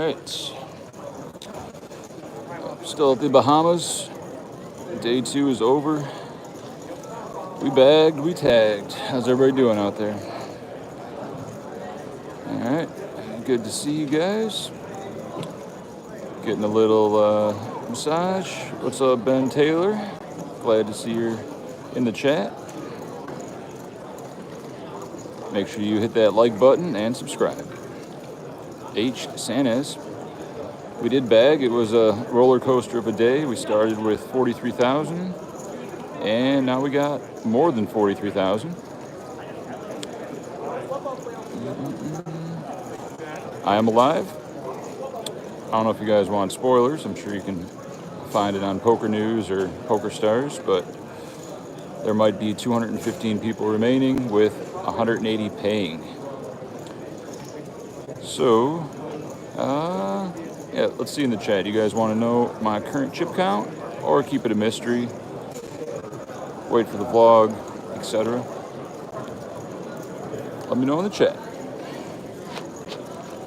Alright. Still at the Bahamas. Day 2 is over. We bagged, we tagged. How's everybody doing out there? Alright. Good to see you guys. Getting a little massage. What's up, Ben Taylor? Glad to see you in the chat. Make sure you hit that like button and subscribe. H. Sanchez. We did bag. It was a roller coaster of a day. We started with 43,000, and now we got more than 43,000. I am alive. I don't know if you guys want spoilers. I'm sure you can find it on Poker News or Pokerstars, but there might be 215 people remaining with 180 paying. So, yeah, let's see in the chat. You guys want to know my current chip count or keep it a mystery? Wait for the vlog, etc. Let me know in the chat.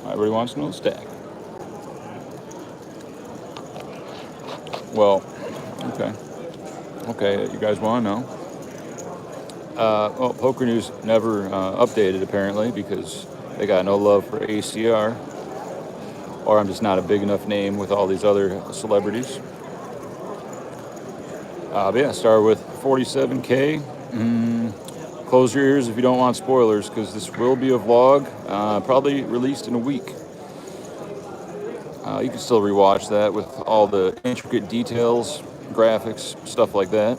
Everybody wants to know the stack. Well, okay, you guys want to know. Well, Poker News never updated apparently because they got no love for ACR, or I'm just not a big enough name with all these other celebrities. But yeah, start with 47K. Close your ears if you don't want spoilers, because this will be a vlog, probably released in a week. You can still rewatch that with all the intricate details, graphics, stuff like that.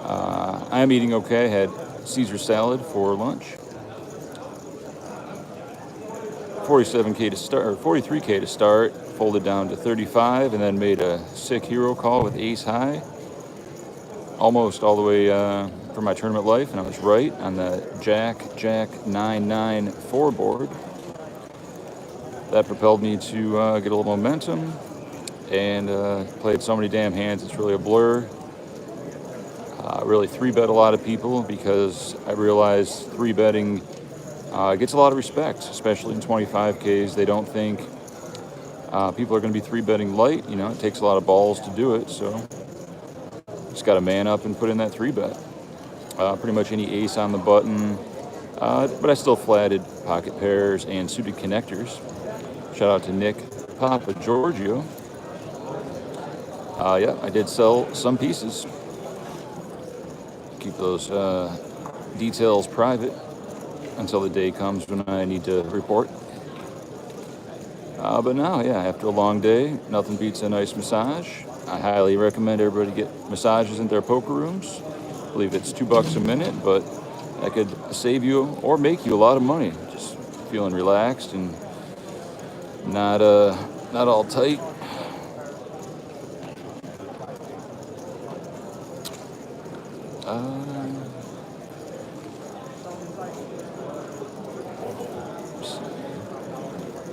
I am eating okay. I had Caesar salad for lunch. 47K to start, or 43K to start, folded down to 35, and then made a sick hero call with ace high. Almost all the way for my tournament life, and I was right on the Jack 9-9-4 board. That propelled me to get a little momentum, and played so many damn hands, it's really a blur. Really 3-bet a lot of people because I realized 3-betting gets a lot of respect, especially in 25Ks. They don't think people are going to be 3-betting light. You know, it takes a lot of balls to do it, so just got to man up and put in that 3-bet. Pretty much any ace on the button, but I still flatted pocket pairs and suited connectors. Shout out to Nick Papa Giorgio. Yeah, I did sell some pieces. Keep those details private until the day comes when I need to report. But now, yeah, after a long day, nothing beats a nice massage. I highly recommend everybody get massages in their poker rooms. I believe it's $2 a minute, but that could save you or make you a lot of money. Just feeling relaxed and not all tight.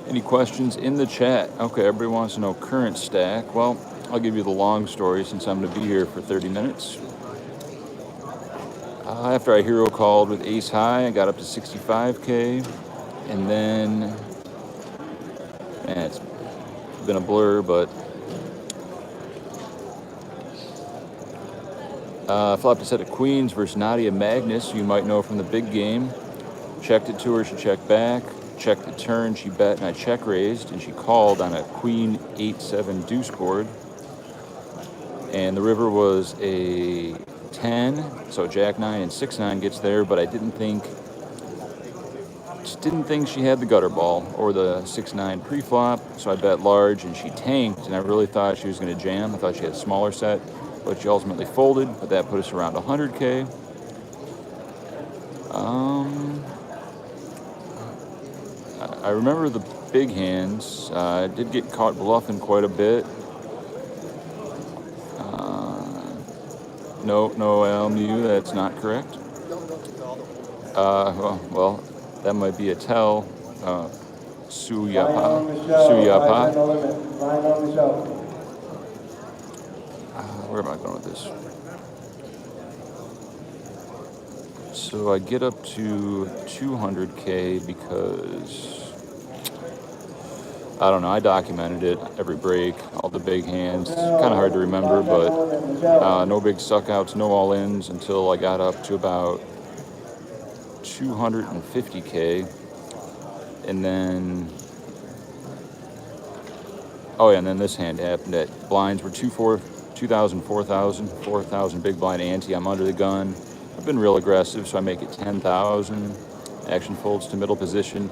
Any questions in the chat? Okay, everybody wants to know current stack. Well, I'll give you the long story since I'm going to be here for 30 minutes. After I hero called with ace high, I got up to 65K, and then, man, it's been a blur, but flopped a set of queens versus Nadia Magnus, you might know from the big game. Checked it to her, she checked back. Checked the turn, she bet, and I check raised, and she called on a queen 8-7 deuce board. And the river was a 10, so Jack 9 and 6-9 gets there, but I didn't think she had the gutter ball or the 6-9 pre-flop, so I bet large, and she tanked, and I really thought she was going to jam. I thought she had a smaller set, but she ultimately folded, but that put us around 100K. I remember the big hands. I did get caught bluffing quite a bit. No, LMU, that's not correct. Well, that might be a tell. Suyapa. Where am I going with this? So I get up to 200K because I don't know, I documented it every break, all the big hands. Kind of hard to remember, but no big suckouts, no all-ins until I got up to about 250K. And then, oh yeah, and then this hand happened. At blinds were 2,000, 4,000 big blind ante. I'm under the gun. I've been real aggressive, so I make it 10,000. Action folds to middle position.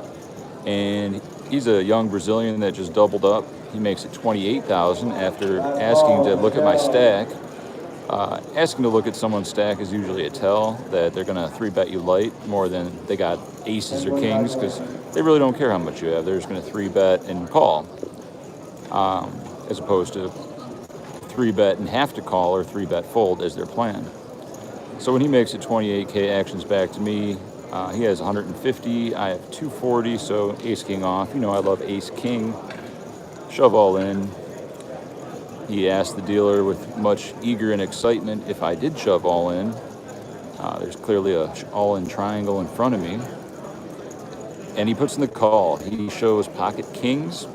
And he's a young Brazilian that just doubled up. He makes it 28,000 after asking to look at my stack. Asking to look at someone's stack is usually a tell that they're going to 3-bet you light more than they got aces or kings, because they really don't care how much you have. They're just going to 3-bet and call, as opposed to 3-bet and have to call or 3-bet fold as their plan. So when he makes it 28K, actions back to me. He has 150, I have 240, so ace king off. You know I love ace king. Shove all in. He asked the dealer with much eager and excitement if I did shove all in. There's clearly a all-in triangle in front of me. And he puts in the call. He shows pocket kings.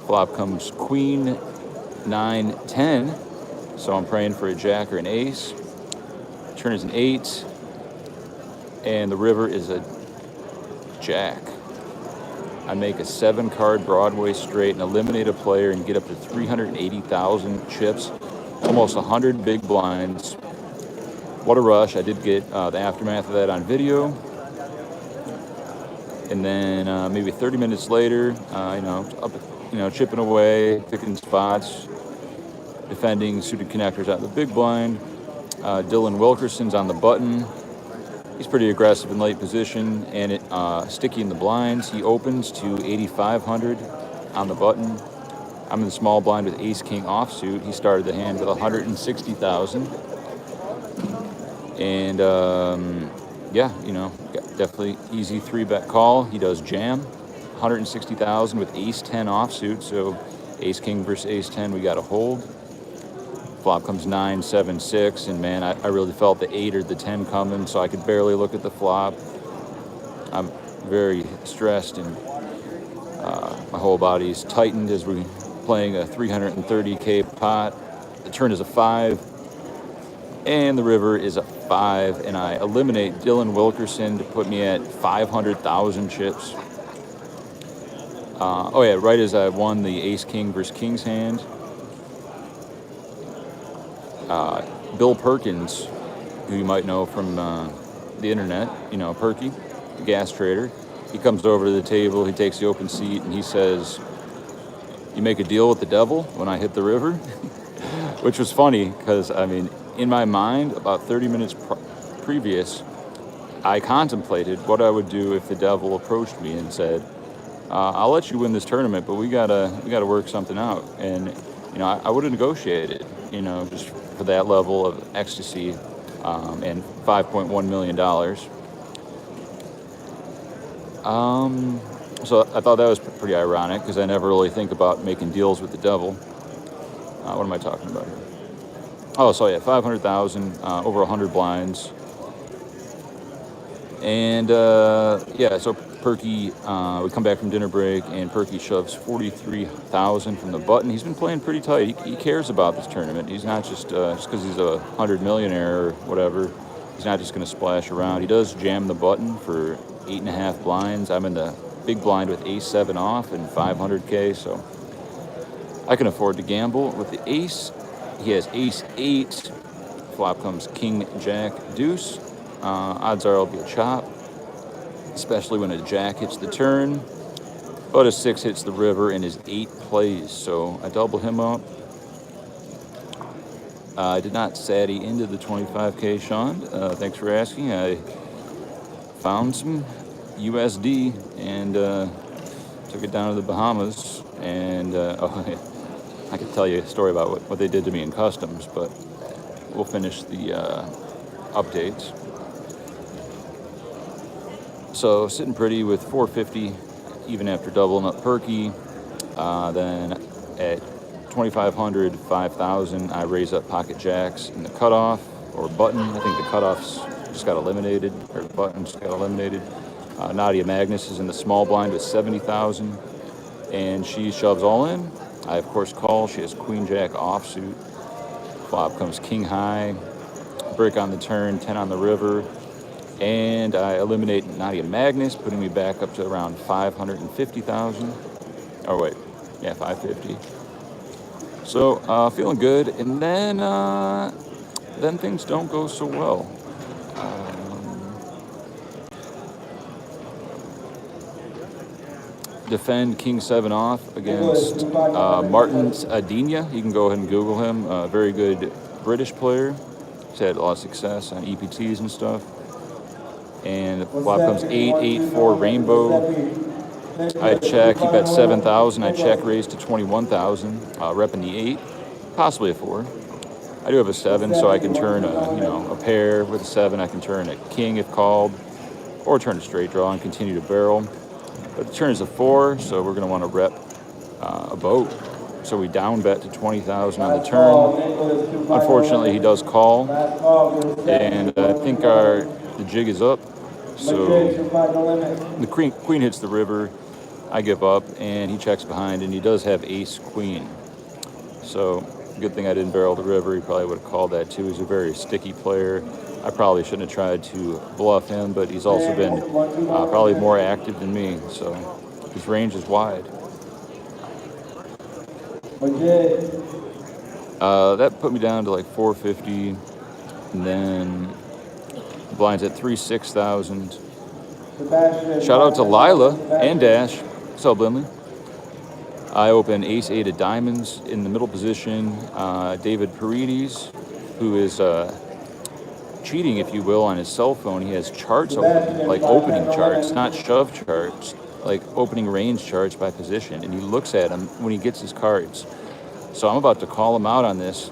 Flop comes queen, 9, 10. So I'm praying for a jack or an ace. Turn is an 8. And the river is a jack. I make a 7-card Broadway straight and eliminate a player and get up to 380,000 chips, almost 100 big blinds. What a rush. I did get the aftermath of that on video. And then maybe 30 minutes later, chipping away, picking spots, defending suited connectors out of the big blind. Dylan Wilkerson's on the button. He's pretty aggressive in late position and sticky in the blinds. He opens to 8,500 on the button. I'm in the small blind with ace king offsuit. He started the hand with 160,000. And definitely easy 3-bet call. He does jam, 160,000 with ace 10 offsuit. So ace king versus ace 10, we got to hold. Flop comes 9, 7, 6, and man, I really felt the 8 or the 10 coming, so I could barely look at the flop. I'm very stressed, and my whole body is tightened as we're playing a 330K pot. The turn is a 5, and the river is a 5, and I eliminate Dylan Wilkerson to put me at 500,000 chips. Right as I won the ace king versus king's hand, Bill Perkins, who you might know from the internet, Perky, the gas trader, he comes over to the table, he takes the open seat, and he says, "You make a deal with the devil when I hit the river?" Which was funny, because, in my mind, about 30 minutes previous, I contemplated what I would do if the devil approached me and said, "I'll let you win this tournament, but we gotta work something out." And, I would have negotiated, just for that level of ecstasy, and $5.1 million. So I thought that was pretty ironic, because I never really think about making deals with the devil. What am I talking about here? Oh, so yeah, 500,000, over 100 blinds. And so Perky, we come back from dinner break, and Perky shoves 43,000 from the button. He's been playing pretty tight. He cares about this tournament. He's not just because he's a 100 millionaire or whatever. He's not just going to splash around. He does jam the button for 8.5 blinds. I'm in the big blind with ace 7 off and 500K, so I can afford to gamble with the ace. He has ace 8. Flop comes king, jack, deuce. Odds are it'll be a chop, especially when a jack hits the turn. But a 6 hits the river and his 8 plays, so I double him up. I did not saddy into the 25K, Sean. Thanks for asking. I found some USD and took it down to the Bahamas. And I could tell you a story about what they did to me in customs, but we'll finish the updates. So sitting pretty with 450, even after doubling up Perky. Then at 2,500, 5,000, I raise up pocket jacks in the cutoff or button. I think the cutoffs just got eliminated, or the button just got eliminated. Nadia Magnus is in the small blind with 70,000. and she shoves all in. I, of course, call. She has queen jack offsuit. Flop comes king high. Brick on the turn, 10 on the river. And I eliminate Nadia Magnus, putting me back up to around 550,000. Oh, wait. Yeah, 550. So, feeling good. And then things don't go so well. Defend king 7 off against Martin Adina. You can go ahead and Google him. Very good British player. He's had a lot of success on EPTs and stuff. And flop comes 8-8-4 rainbow. I check. He bet 7,000. I check raise to 21,000. Repping the 8, possibly a 4. I do have a 7, so I can turn a pair with a 7. I can turn a king if called, or turn a straight draw and continue to barrel. But the turn is a 4, so we're going to want to rep a boat. So we down bet to 20,000 on the turn. Unfortunately, he does call, and I think the jig is up. So the queen hits the river. I give up, and he checks behind, and he does have ace queen. So good thing I didn't barrel the river. He probably would have called that too. He's a very sticky player. I probably shouldn't have tried to bluff him, but he's also been probably more active than me, so his range is wide. That put me down to like 450, and then blinds at 6,000. Shout out to Lila and Dash. What's up, Lindley? I open ace-8 of diamonds in the middle position. David Paredes, who is cheating, if you will, on his cell phone. He has charts open, like opening charts, not shove charts, like opening range charts by position. And he looks at them when he gets his cards. So I'm about to call him out on this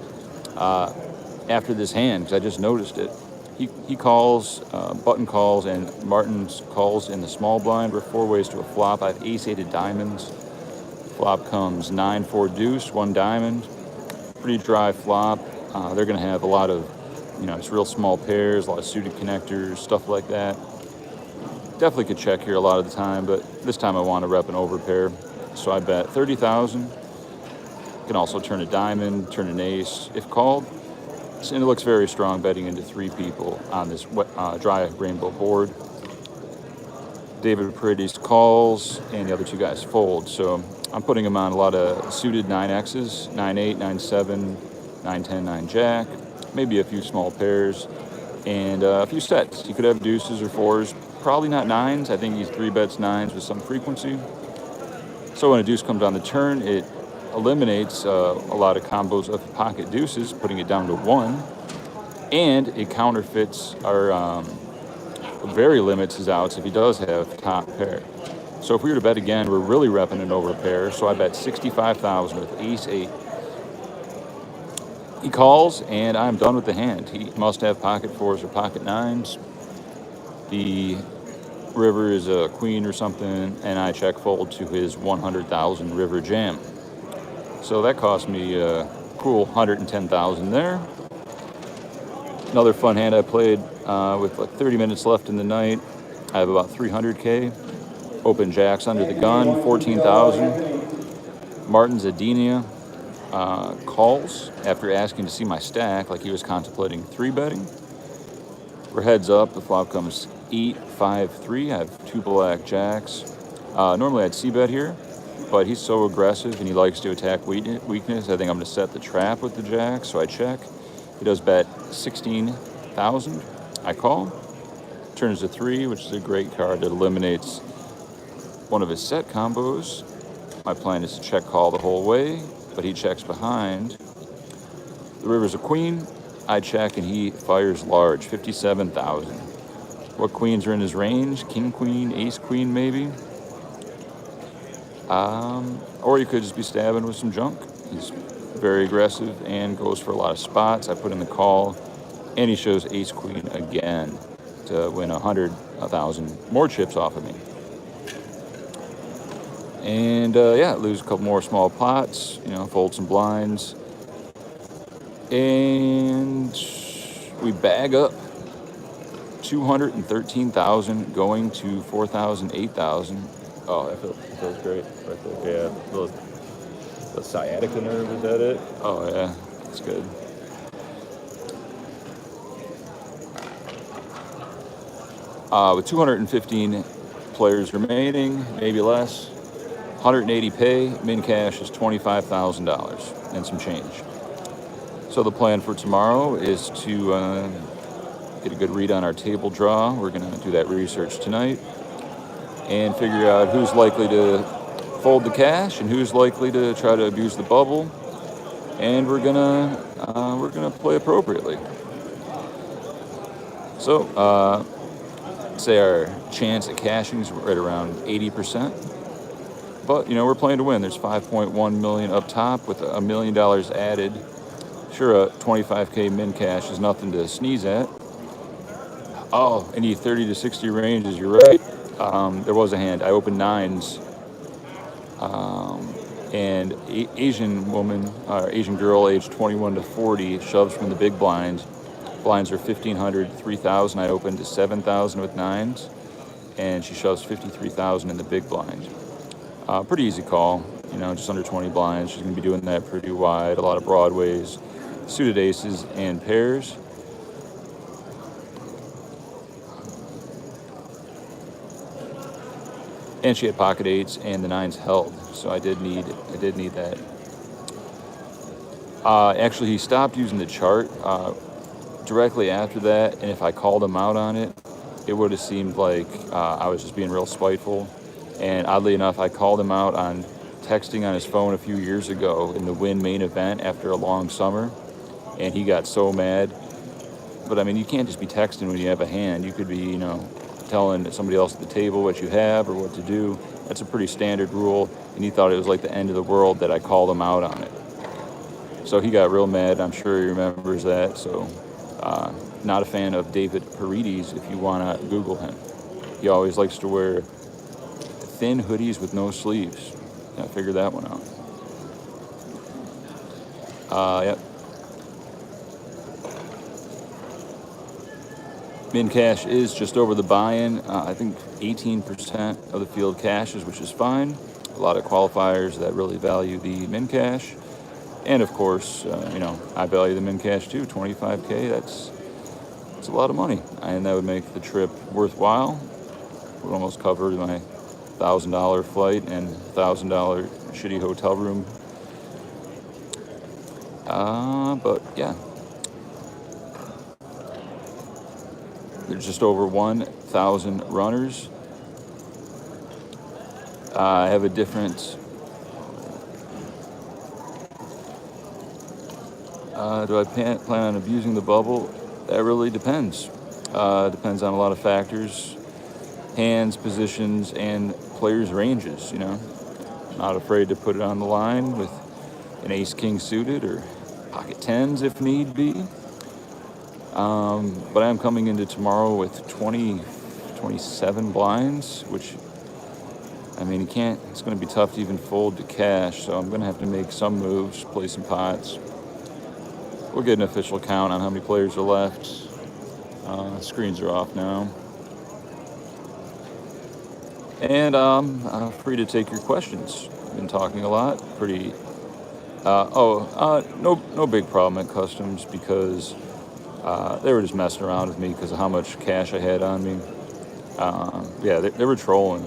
after this hand, because I just noticed it. He calls, button calls, and Martin's calls in the small blind. We're 4 ways to a flop. I have ace-8 of diamonds. Flop comes 9-4 deuce, 1 diamond. Pretty dry flop. They're going to have a lot of, it's real small pairs, a lot of suited connectors, stuff like that. Definitely could check here a lot of the time, but this time I want to rep an overpair. So I bet 30,000. Can also turn a diamond, turn an ace if called. And it looks very strong betting into 3 people on this dry rainbow board. David Paredes calls, and the other 2 guys fold. So I'm putting him on a lot of suited 9Xs, 9-8, 9-7, 9-10, 9-jack, maybe a few small pairs, and a few sets. He could have deuces or 4s, probably not 9s. I think he's 3-bets 9s with some frequency. So when a deuce comes on the turn, it eliminates a lot of combos of pocket deuces, putting it down to 1, and it counterfeits or very limits his outs if he does have top pair. So if we were to bet again, we're really repping an overpair. So I bet 65,000 with ace-8. He calls, and I'm done with the hand. He must have pocket 4s or pocket 9s. The river is a queen or something, and I check fold to his 100,000 river jam. So that cost me a cool 110,000 there. Another fun hand I played with like 30 minutes left in the night. I have about 300K. Open jacks under the gun, 14,000. Martin's Adenia calls after asking to see my stack, like he was contemplating 3-betting. We're heads up. The flop comes 8-5-3. I have 2 black jacks. Normally I'd c-bet here, but he's so aggressive and he likes to attack weakness. I think I'm going to set the trap with the jack, so I check. He does bet 16,000. I call. Turns to 3, which is a great card that eliminates one of his set combos. My plan is to check call the whole way, but he checks behind. The river's a queen. I check, and he fires large, 57,000. What queens are in his range? King, queen, ace, queen, maybe? Or he could just be stabbing with some junk. He's very aggressive and goes for a lot of spots. I put in the call, and he shows ace, queen again to win 100,000 more chips off of me. And lose a couple more small pots, fold some blinds. And we bag up 213,000 going to 4,000, 8,000 Oh, that feels great right there. Yeah, the sciatica nerve, is that it? Oh yeah, that's good. With 215 players remaining, maybe less, 180 pay, min cash is $25,000 and some change. So the plan for tomorrow is to get a good read on our table draw. We're going to do that research tonight and figure out who's likely to fold the cash and who's likely to try to abuse the bubble. And we're gonna play appropriately. So say our chance at cashing is right around 80%. But we're playing to win. There's 5.1 million up top with $1 million added. Sure, a 25K min cash is nothing to sneeze at. Oh, any 30 to 60 ranges, you're right. There was a hand. I opened nines. And Asian woman, or Asian girl aged 21 to 40 shoves from the big blind. Blinds are 1,500, 3,000. I opened to 7,000 with nines. And she shoves 53,000 in the big blind. Pretty easy call, just under 20 blinds. She's going to be doing that pretty wide. A lot of broadways, suited aces, and pairs. And she had pocket eights, and the nines held. So I did need that. Actually, he stopped using the chart directly after that, and if I called him out on it, it would have seemed like I was just being real spiteful. And oddly enough, I called him out on texting on his phone a few years ago in the Win main event after a long summer, and he got so mad. But I mean, you can't just be texting when you have a hand. You could be, telling somebody else at the table what you have or what to do. That's a pretty standard rule, and he thought it was like the end of the world that I called him out on it. So he got real mad. I'm sure he remembers that. So not a fan of David Paredes if you want to Google him. He always likes to wear thin hoodies with no sleeves. I figured that one out. Yep. Min cash is just over the buy-in. I think 18% of the field cashes, which is fine. A lot of qualifiers that really value the min cash. And of course, I value the min cash too, 25K. That's a lot of money. And that would make the trip worthwhile. Would almost cover my $1,000 flight and $1,000 shitty hotel room. But yeah. There's just over 1,000 runners. I have a different... do I plan on abusing the bubble? That really depends. Depends on a lot of factors. Hands, positions, and players' ranges, Not afraid to put it on the line with an ace-king suited or pocket tens if need be. But I'm coming into tomorrow with 27 blinds, which, I mean, it's going to be tough to even fold to cash, so I'm going to have to make some moves, play some pots. We'll get an official count on how many players are left. Screens are off now. And I'm free to take your questions. I've been talking a lot. No big problem at Customs because they were just messing around with me because of how much cash I had on me. They were trolling.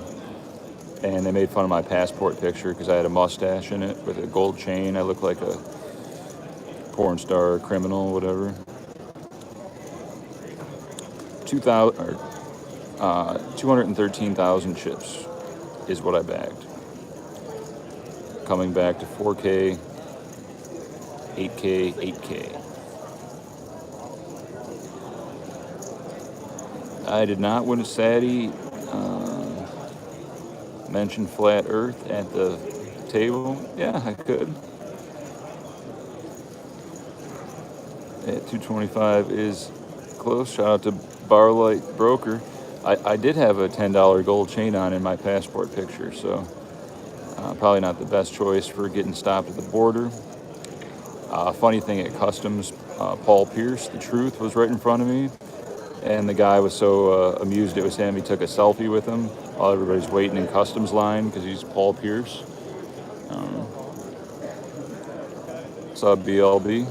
And they made fun of my passport picture because I had a mustache in it with a gold chain. I looked like a porn star, criminal, whatever. 213,000 chips is what I bagged. Coming back to 4K, 8K, 8K. I did not win a Sadie. Mention flat earth at the table. Yeah, I could. At 225 is close. Shout out to Barlight Broker. I did have a $10 gold chain on in my passport picture, so probably not the best choice for getting stopped at the border. Funny thing at Customs, Paul Pierce, the truth, was right in front of me, and the guy was so amused it was him, he took a selfie with him. while everybody's waiting in customs line because he's Paul Pierce. What's up, BLB?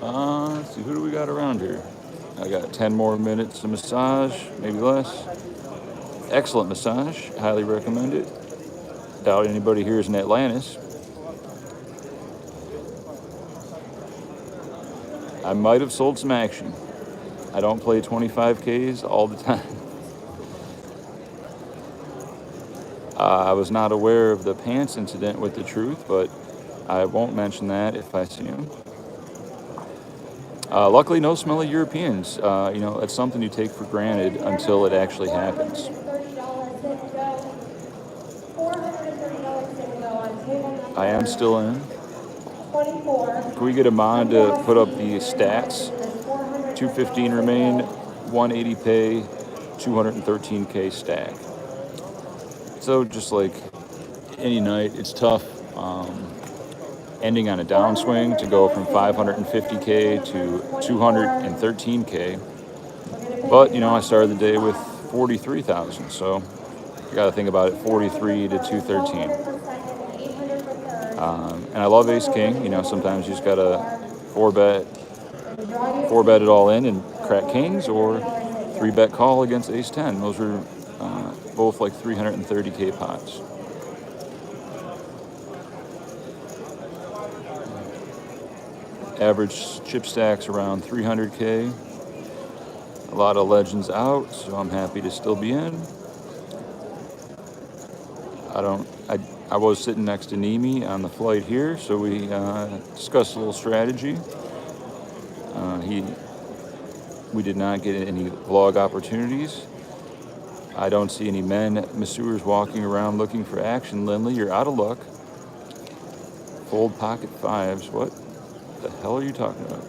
Let's see, who do we got around here? I got 10 more minutes to massage, maybe less. Excellent massage, highly recommend it. Doubt anybody here is in Atlantis. I might have sold some action. I don't play 25Ks all the time. I was not aware of the pants incident with the truth, but I won't mention that if I see him. Luckily, no smelly Europeans. You know, it's something you take for granted until it actually happens. I am still in. Can we get a mod to put up the stats? 215 remain, 180 pay, 213K stack. So just like any night, it's tough ending on a downswing to go from 550K to 213K. But, you know, I started the day with 43,000, so you got to think about it, 43 to 213. And I love ace king. You know, sometimes you just got to four bet it all in and crack kings, or 3-bet call against ace 10. Those are both like 330K pots. Average chip stacks around 300K. A lot of legends out, so I'm happy to still be in. I was sitting next to Nemi on the flight here, so we discussed a little strategy. We did not get any vlog opportunities. I don't see any men masseurs walking around looking for action. Lindley, you're out of luck. Fold pocket fives. What the hell are you talking about?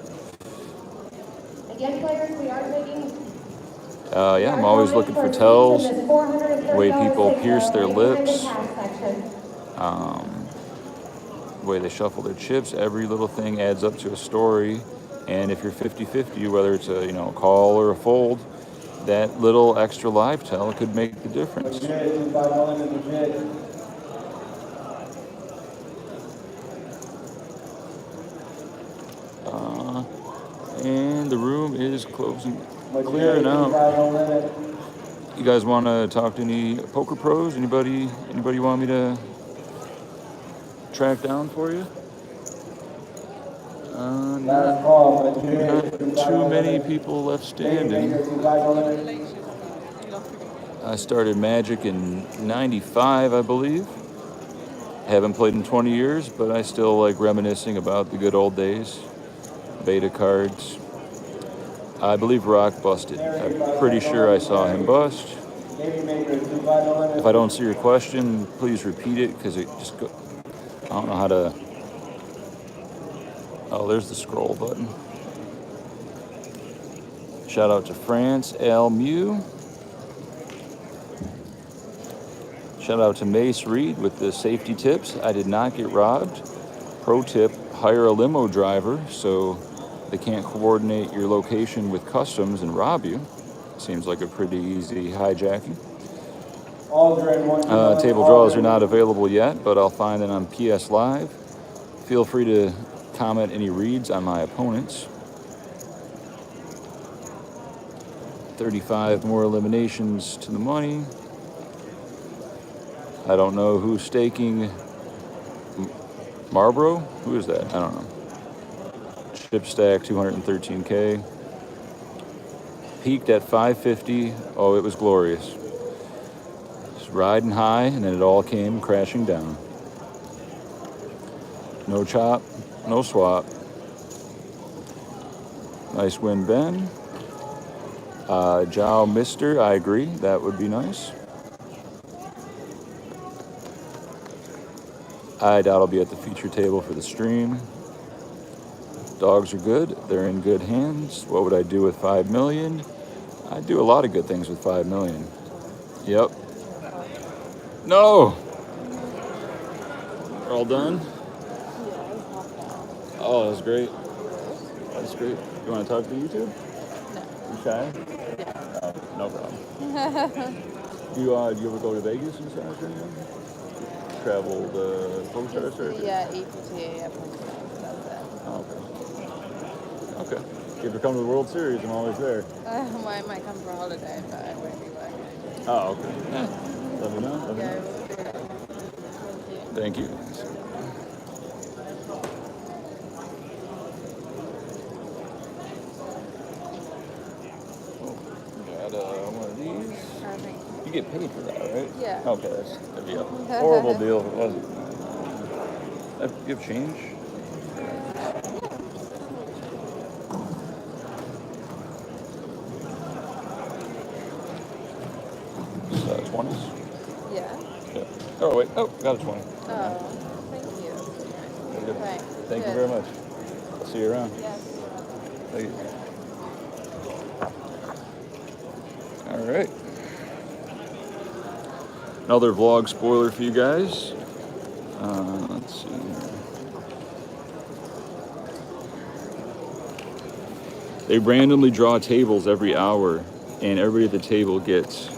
Again, players, we are taking. Yeah, I'm always looking for tells. The way people pierce their lips. The way they shuffle their chips. Every little thing adds up to a story. And if you're 50-50, whether it's a call or a fold, that little extra live tell could make the difference. And the room is closing, clearing out. You guys want to talk to any poker pros? Anybody want me to track down for you? Not too many people left standing. I started Magic in '95, I believe. Haven't played in 20 years, but I still like reminiscing about the good old days. Beta cards. I believe Rock busted. I'm pretty sure I saw him bust. If I don't see your question, please repeat it, because it just I don't know how to. Oh, there's the scroll button. Shout out to France, Al Mew. Shout out to Mace Reed with the safety tips. I did not get robbed. Pro tip, hire a limo driver so they can't coordinate your location with customs and rob you. Seems like a pretty easy hijacking. Table draws are not available yet, but I'll find them on PS Live. Feel free to comment any reads on my opponents. 35 more eliminations to the money. I don't know who's staking Marlboro. Who is that? I don't know. Chip stack 213K. Peaked at 550. Oh, it was glorious. Just riding high, and then it all came crashing down. No chop, no swap. Nice win, Ben. Jow Mister, I agree. That would be nice. I doubt I'll be at the feature table for the stream. Dogs are good. They're in good hands. What would I do with 5 million? I'd do a lot of good things with 5 million. Yep. No! We're all done? Oh, that was great. That's great. You want to talk to YouTube? No. You shy? Yeah. Oh, no problem. You ever go to Vegas and stuff or anything? Travel the Pokerstars or anything? Yeah, PCA at Pokerstars. That's it. Oh, okay. Okay. If you ever come to the World Series, I'm always there. Well, I might come for a holiday, but I won't be working. Oh, okay. Yeah. Let me know. Let me Yeah, know. we'll do that. Thank you. Thank you. Got one of these. Perfect. You get paid for that, right? Yeah. Okay, that'd be a horrible deal if it wasn't. You have change? It's 20s? Yeah. Yeah. Oh, wait. Oh, got a 20. Oh, thank you. Very good. Right. Thank you Good. very much. I'll see you around. Yes. Thank you. All right. Another vlog spoiler for you guys. Let's see. They randomly draw tables every hour, and everybody at the table gets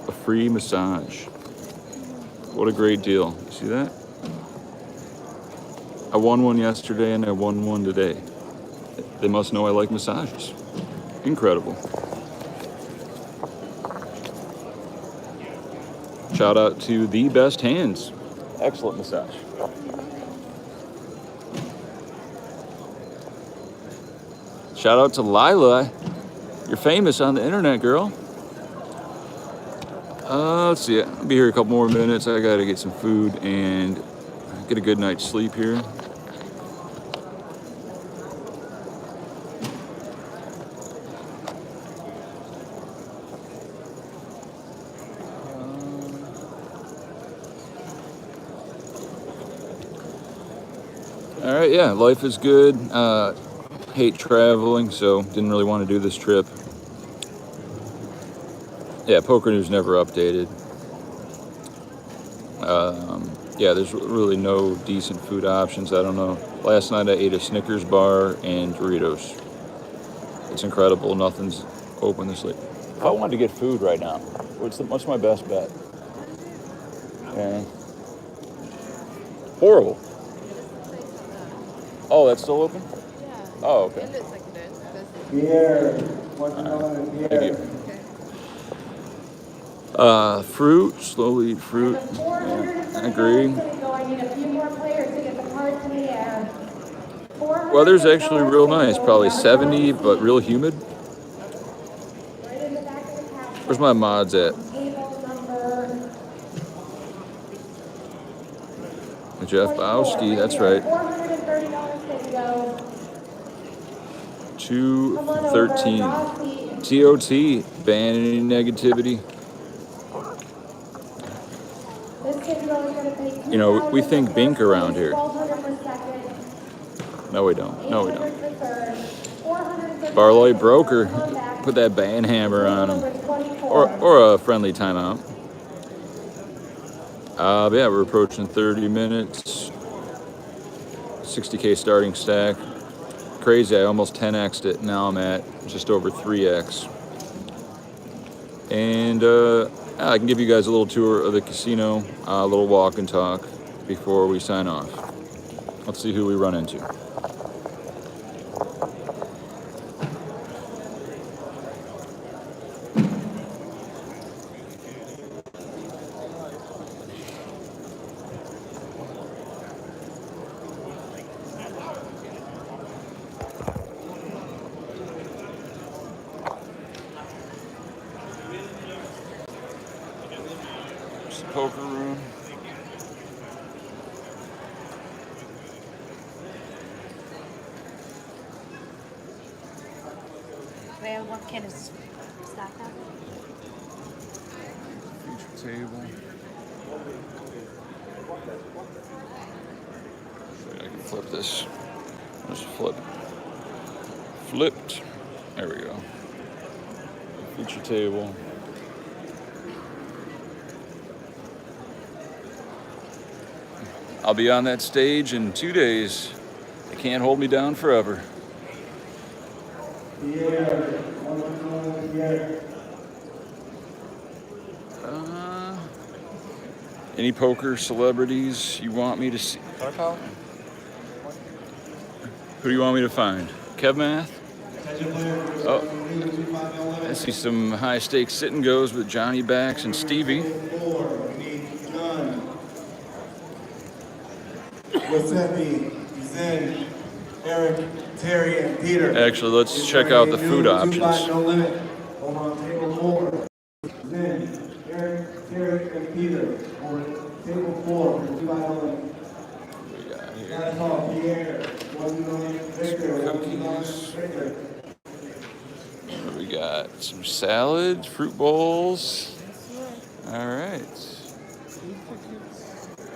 a free massage. What a great deal. You see that? I won one yesterday and I won one today. They must know I like massages. Incredible. Shout out to The Best Hands. Excellent massage. Shout out to Lila. You're famous on the internet, girl. Let's see. I'll be here a couple more minutes. I gotta get some food and get a good night's sleep here. All right, yeah, life is good. Hate traveling, so didn't really want to do this trip. Yeah, Poker News never updated. Yeah, there's really no decent food options. I don't know. Last night I ate a Snickers bar and Doritos. It's incredible. Nothing's open this late. If I wanted to get food right now, what's my best bet? Yeah. Horrible. Oh, that's still open? Yeah. Oh, okay. It looks like it is. Beer. Watermelon beer. Thank you. Fruit, slowly eat fruit. Yeah, I agree. I need a few more players to get the cards in the air. Weather's actually real nice, probably 70, but real humid. Right in the back of the pack. Where's my mods at? Table number Jeff 24, Boski, that's right. $430 to go. 213. TOT, ban any negativity. This kid's only going to pay You know, we think Bink around here. $1,200 per second. No, we don't. No, we don't. $800 for third. $430 Barloy for Broker, comeback. put that ban hammer on him. Number 24. Or a friendly timeout. Yeah, we're approaching 30 minutes. 60K starting stack. Crazy, I almost 10x'd it. Now I'm at just over 3x. And I can give you guys a little tour of the casino, a little walk and talk before we sign off. Let's see who we run into. Poker room. Well, what kind of stock up? Feature table. I can flip this. Just flipped. There we go. Feature table. I'll be on that stage in 2 days. They can't hold me down forever. Pierre, 1-1, Pierre. Any poker celebrities you want me to see? Who do you want me to find? Kev Math? Oh, I see some high stakes sit and goes with Johnny Bax and Stevie. Giuseppe, Zen, Eric, Terry, and Peter. Actually, let's check out the food options. No limit. Over on table 4. Zen, Eric, Terry, and Peter. Over table 4. $2 limit. We got here That's all. Pierre, $1 million. Victor, $1 million. Victor. we got some salads, fruit bowls. All right.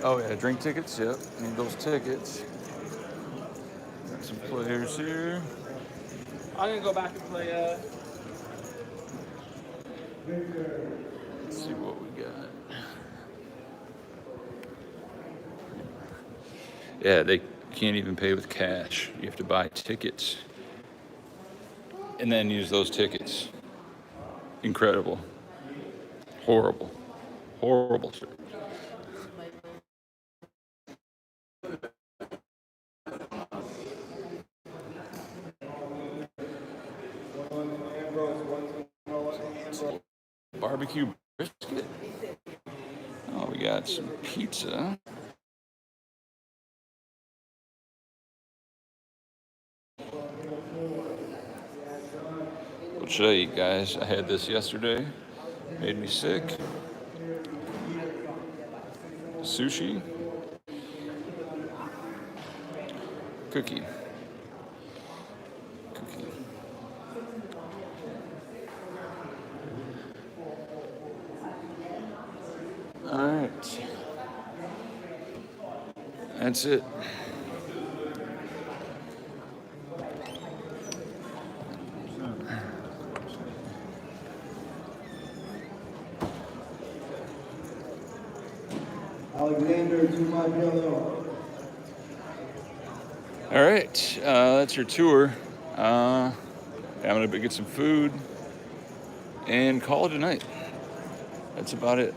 Oh yeah, drink tickets. Yep, need those tickets. Got some players here. I'm gonna go back and play. Let's see what we got. Yeah, they can't even pay with cash. You have to buy tickets and then use those tickets. Incredible. Horrible. Horrible. Barbecue brisket. Oh, we got some pizza. What should I eat, guys? I had this yesterday. Made me sick. Sushi. Cookie. Cookie. All right. That's it. Alexander, 2-5 yellow. All right, that's your tour. I'm gonna get some food and call it a night. That's about it.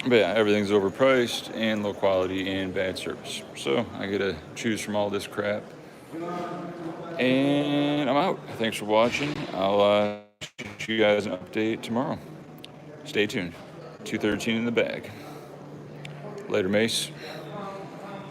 But yeah, everything's overpriced and low quality and bad service. So I gotta choose from all this crap. And I'm out. Thanks for watching. I'll shoot you guys an update tomorrow. Stay tuned. 213 in the bag. Later, Mace.